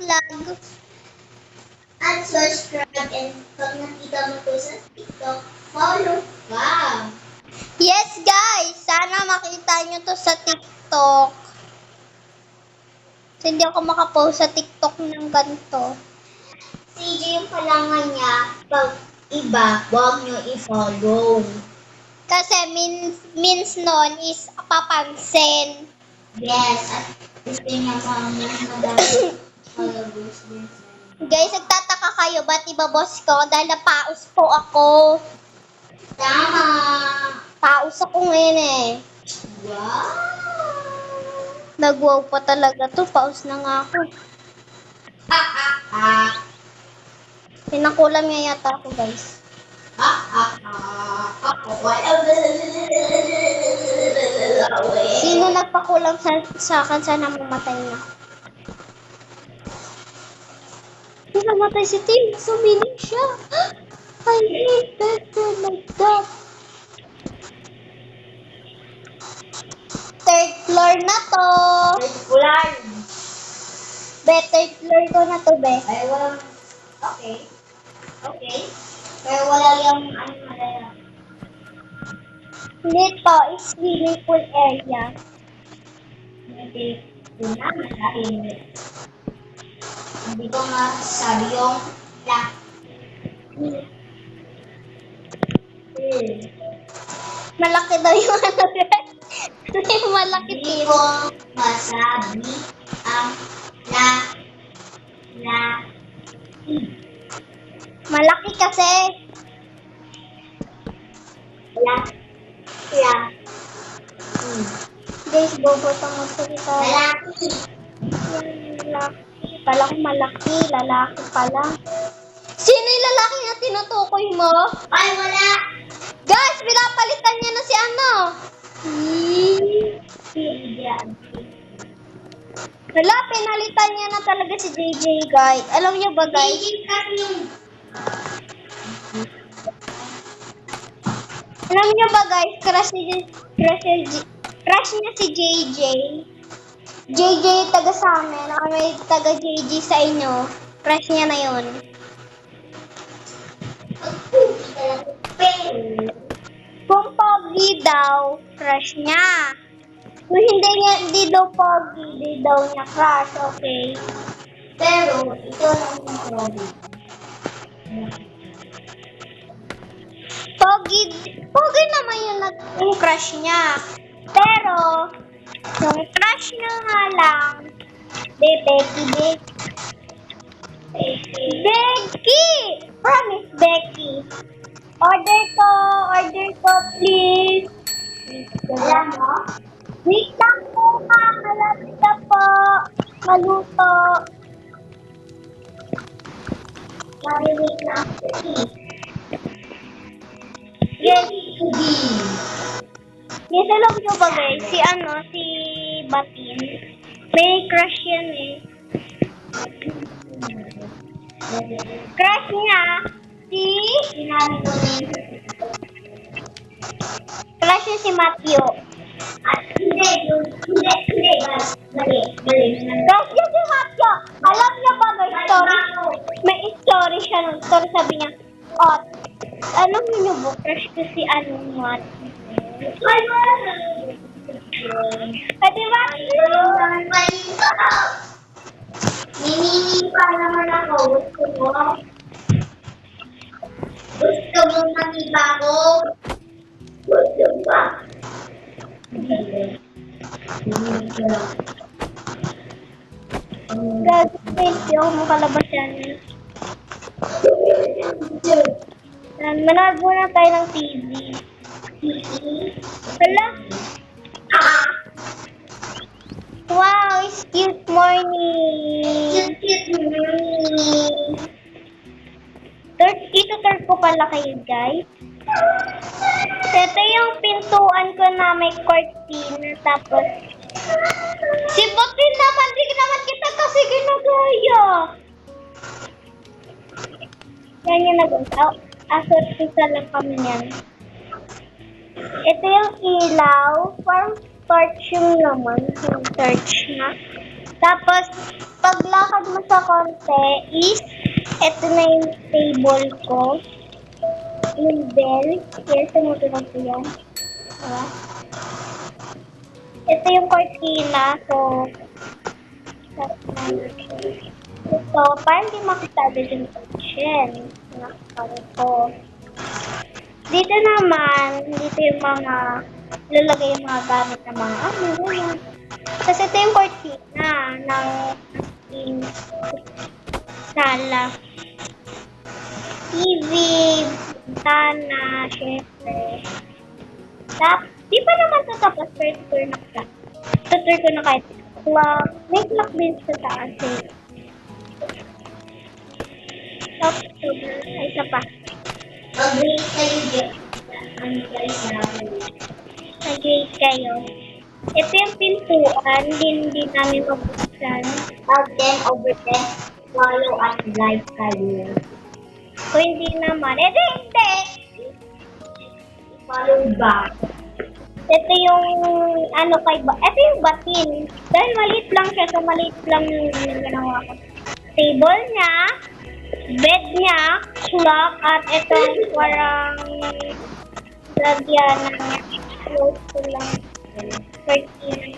vlog. At subscribe and pag nakita mo to sa TikTok, follow ka. Yes guys, sana makita nyo to sa TikTok. Kasi hindi ako makapost sa TikTok ng ganito. CJ yung palangan niya, pag iba, huwag nyo i-follow. Kasi means nun is papansin. Yes, at gusto niya mas madami followers din. Guys, nagtataka kayo ba't ibaboss ko? Dahil napaus po ako. Tama! Paus ako ngayon eh. Wow! Nag-wow pa talaga to. Paus na nga ako. Pinakulam niya yata ako guys. Sino nagpakulam sa akin? Sana mamatay na. Namatay si Tim. Sumiling siya. I hate better like that. Third floor na to. Regular. Better floor ko na to, be. Ay, walang... Okay. Okay. Pero wala yung ano malaya. Dito is swimming pool area. Hindi ko na malahin. Hindi ko masasabi yung la. Malaki daw yung ano, guys. Yung malaki Hindi Tim. ko masabi ang la. La. Malaki kasi. La. La. Guys, bobo itong magsalita. Malaki. Lalaki. Kala ko malaki. Lalaki pala. Sino yung lalaki na tinutukoy mo? Ay, wala. Guys, pinapalitan niya na si ano. Yan. Hala, pinalitan niya na talaga si JJ, guys. Alam niyo ba, guys? Hindi kasi yung... Alam niyo ba, guys? Crush niya si JJ. JJ taga sa amin. Ako may taga JJ sa inyo. Crush niya na yun. Kung pogi daw, crush niya. Kung hindi daw pogi, hindi daw niya crush, okay? Pero, ito lang yung problem. Pogi naman yung crush niya. Pero, yung crush niya nga lang, Becky. Promise, Becky. Order ko, please. Alam mo? Wait lang po, malapit na po. Maluto. Marinig na ako. Yes. Yes, alam nyo ba guys, si Batin, may crush yan eh. Crush niya, Sinabi ko na yun. crush niya si Matthew. At hindi. Mali. Crush niya si Matthew. Alam niyo ba may story? May story siya nung story, sabi niya, alam niyo ba, crush ko si Matthew. Ay, wala. Pwede ba? Ninini pa naman ako. Gusto mo maniba ko? Gusto ba? Guys, yung makalabas yan. Manood muna tayo ng TV. Hala? Wow, it's cute morning. Cute morning. Itutur ko pala kayo, guys. Ito yung pintuan ko na may cortina, tapos si Botin naman, di naman kita kasi ginagaya. Yan yung nag-untaw. Asot isa lang kami yan. Ito yung ilaw. Parang torch yung naman. Yung torch na. Tapos, paglakad mo sa konti is, eto na yung table ko. Yung bell. Yes, sumusunod ko yan. Diba? Ito yung cortina. So, ito, para hindi makasado yung kitchen. Nakakaro ko. Dito naman, dito yung mga, lalagay yung mga gamit ng mga ganyan. Tapos ito yung cortina ng aking sala. TV, bintana, syempre. Tapos, di pa naman ito tapos first tour na ka. Tutur ko na kahit clock. May clock din sa taas eh. Tapos, ay isa pa. Mag-rate kayo dyan. Ano guys namin? Nag-rate kayo. Ito yung pintuan, hindi namin mabuksan. Out 10 over 10. Follow at like kayo. Kung hindi naman, hindi! Follow back. Ito yung, ito yung batin. Dahil maliit lang siya, so maliit lang yung ginawa ko. Table niya, bed niya, clock, at ito parang lagyan ng close ko lang. Cortina.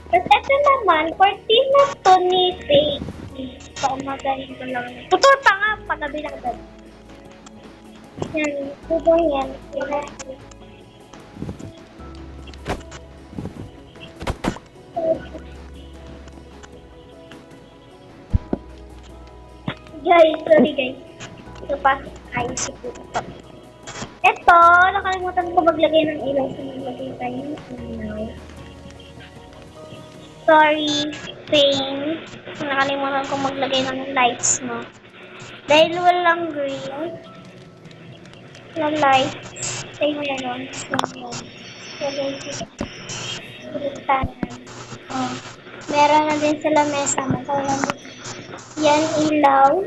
Tapos ito naman, cortina to ni Faye. Paumagayin ko lang. Putol pa nga, patabi lang doon. Yan, tutong yan. Guys, sorry guys. Ito pa, ayos ko ito. Ito, nakalimutan ko maglagay ng ilaw sa maglagay tayo ng ilaw. Sorry, Fame. Nakalimutan ko maglagay ng lights, no? Dahil walang green na lights. Ay, meron. Lagay ko. Butanan. Oh. Meron na din sa lamesa mo. Yan, ilaw.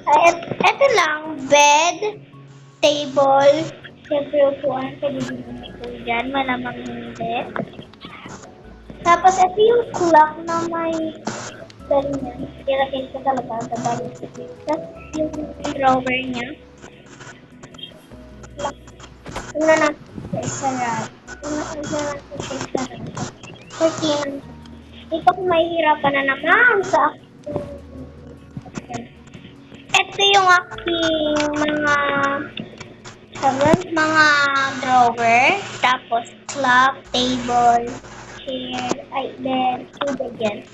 Ay, eto lang. Bed, table, siyempre upuan. Pwede din ito dyan. Malamang hindi. Tapos, ito yung clock na may ganyan. Ilagay ko talaga sa balik. Tapos, yung drawer niya. Clock. Tingnan natin sa sarap. Tingnan natin sa sarap. Cortina. Dito ko mahihirapan na naman sa ito yung aking mga drawer, tapos clock, table, chair, ay, then, tubig yan.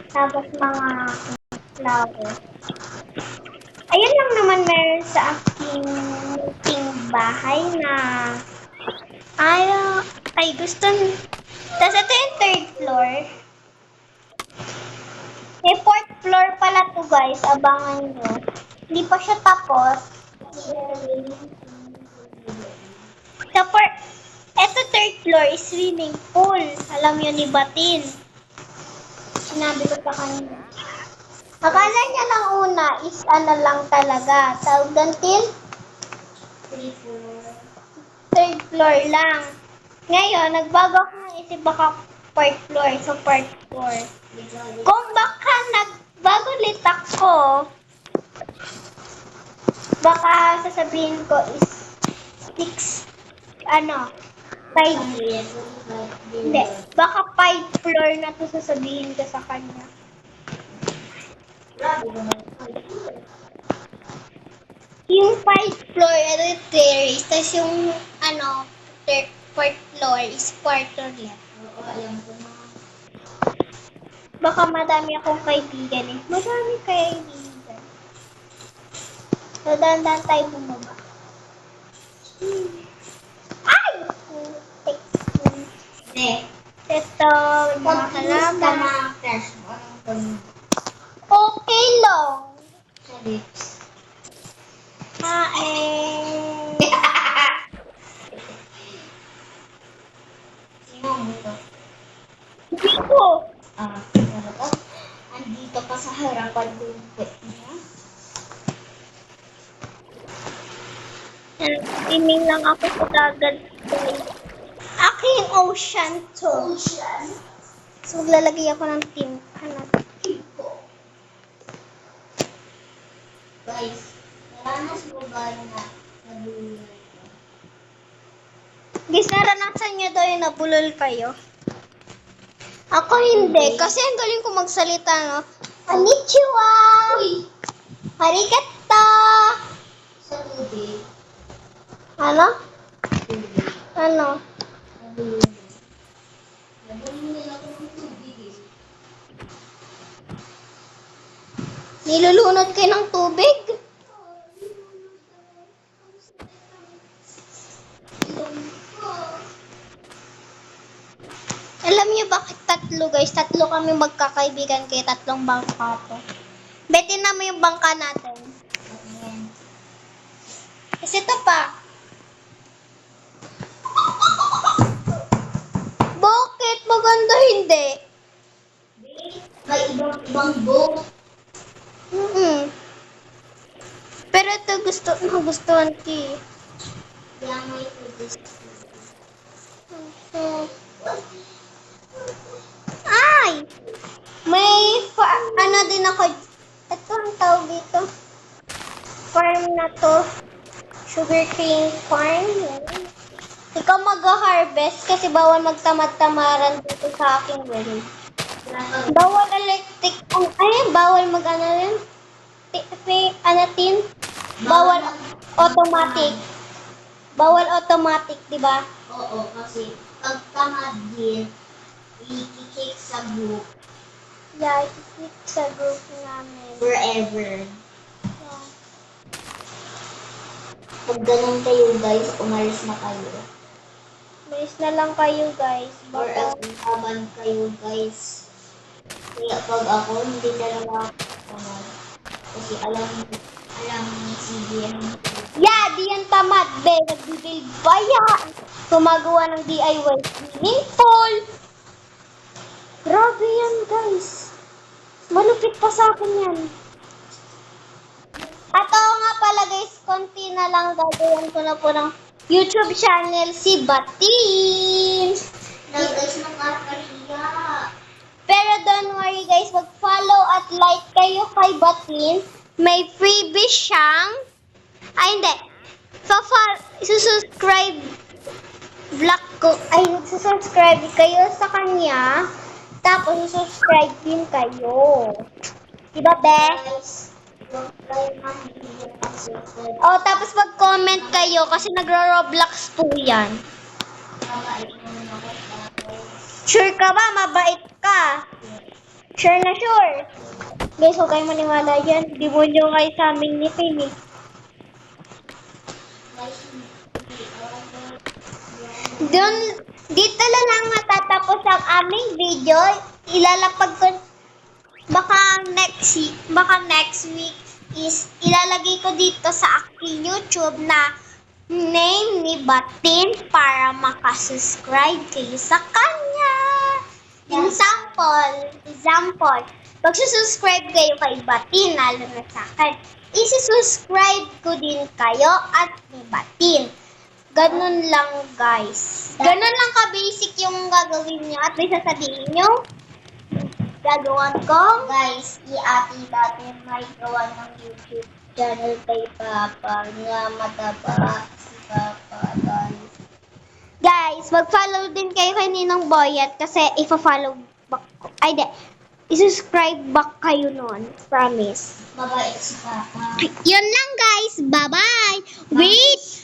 Tapos mga flower. Ayun lang naman meron sa aking bahay na ay gusto. Tapos ito yung third floor. May fourth floor pala to guys, abangan nyo. Hindi pa siya tapos. Eto third floor is swimming pool. Alam yun ni Batin. Sinabi ko pa kanina. Akala niya lang una is lang talaga. Tawag gantil? Third floor lang. Ngayon, nagbago ako ng isip baka fourth floor. So, fourth floor. Kung baka nagbago ulit ako, baka sasabihin ko is 5. Hindi. Baka 5 floor na to sasabihin ko sa kanya. Yung 5 floor, ito yung terrace. Tapos yung, fourth floor is quarter ulit. Baka madami akong kaibigan eh. Madami kaibigan. So, dahan-dahan tayo bumaba. Ay! Ito, mga halaman. Okay lang. Hindi ko. Andito ka sa harapan ng puwet niya. Swimming lang ako sa dagat. Aking ocean to. Ocean. So, maglalagay ako ng team. Guys, naranas mo ba na nabulol ka? Guys, naranasan niyo daw yung nabulol kayo? Ako hindi, kasi ang galing ko magsalita, no? Konnichiwa! Uy! Arigato! Sa tubig. Ano? Tubig. Ano? Nabulol. Nabulol ako ng tubig eh. Nilulunod kayo ng tubig? Alam niyo bakit tatlo, guys? Tatlo kami magkakaibigan kaya tatlong bangka to. Betin na mo yung bangka natin. Ayan. Kasi ito pa. Bakit? Maganda hindi. May ibang boat. Pero ito nagustuhan ko eh. Kaya may tubig. Ay! Ano din ako. Ito ang tawag dito. Farm na to. Sugarcane farm. Ikaw mag-harvest kasi bawal magtamad-tamaran dito sa aking well. Bawal electric. Bawal mag-ano rin. Tin? Bawal automatic. Bawal automatic, di ba? Oo, kasi pag tamad din, i-kick sa group Yeah, ikiklik sa group namin. forever. Pag ganun kayo guys, umalis na kayo. Malis na lang kayo, guys. Or Baka... else laban kayo guys. Kaya pag ako, hindi talaga ako tamad. Kasi alam ni CBN. Yeah, di yan tamad, be. Nagbibuild pa yan. Gumagawa ng DIY swimming pool. Grabe yan, guys. Malupit pa sa akin yan. At oo nga pala, guys, konti na lang gagawin ko na po ng YouTube channel si Batin. Na guys, nakakahiya. Pero don't worry, guys. Mag-follow at like kayo kay Batin. May freebie siyang... hindi. Susubscribe vlog ko. Susubscribe kayo sa kanya. Tapos, susubscribe din kayo. Diba, be? Guys, huwag kayo mahihiya kasi Oh, tapos mag-comment kayo kasi nagro-Roblox po yan. mabait naman ako tapos. Sure ka ba? Mabait ka? Sure na sure. Guys, huwag kayo maniwala yan. Demonyo kayo sa amin ni Finn eh. Guys, Dito na lang matatapos ang aming video. Ilalapag ko baka next week is ilalagay ko dito sa aking YouTube na name ni Batin para makasubscribe kayo sa kanya. Example, magsusubscribe kayo kay Batin, lalo na sa akin. Isi-subscribe ko din kayo at ni Batin. Ganun lang, guys. Ganun lang ka-basic yung gagawin nyo at may sasabihin nyo. Gagawin ko. guys, i-ati natin may gawa ng YouTube channel kay Papa nga mataba si Papa guys. Guys, mag-follow din kayo kay Ninong Boyet kasi ifa-follow back ko. I-subscribe back kayo nun. Promise. Mabait si Papa. Yun lang, guys. Bye-bye. Wait!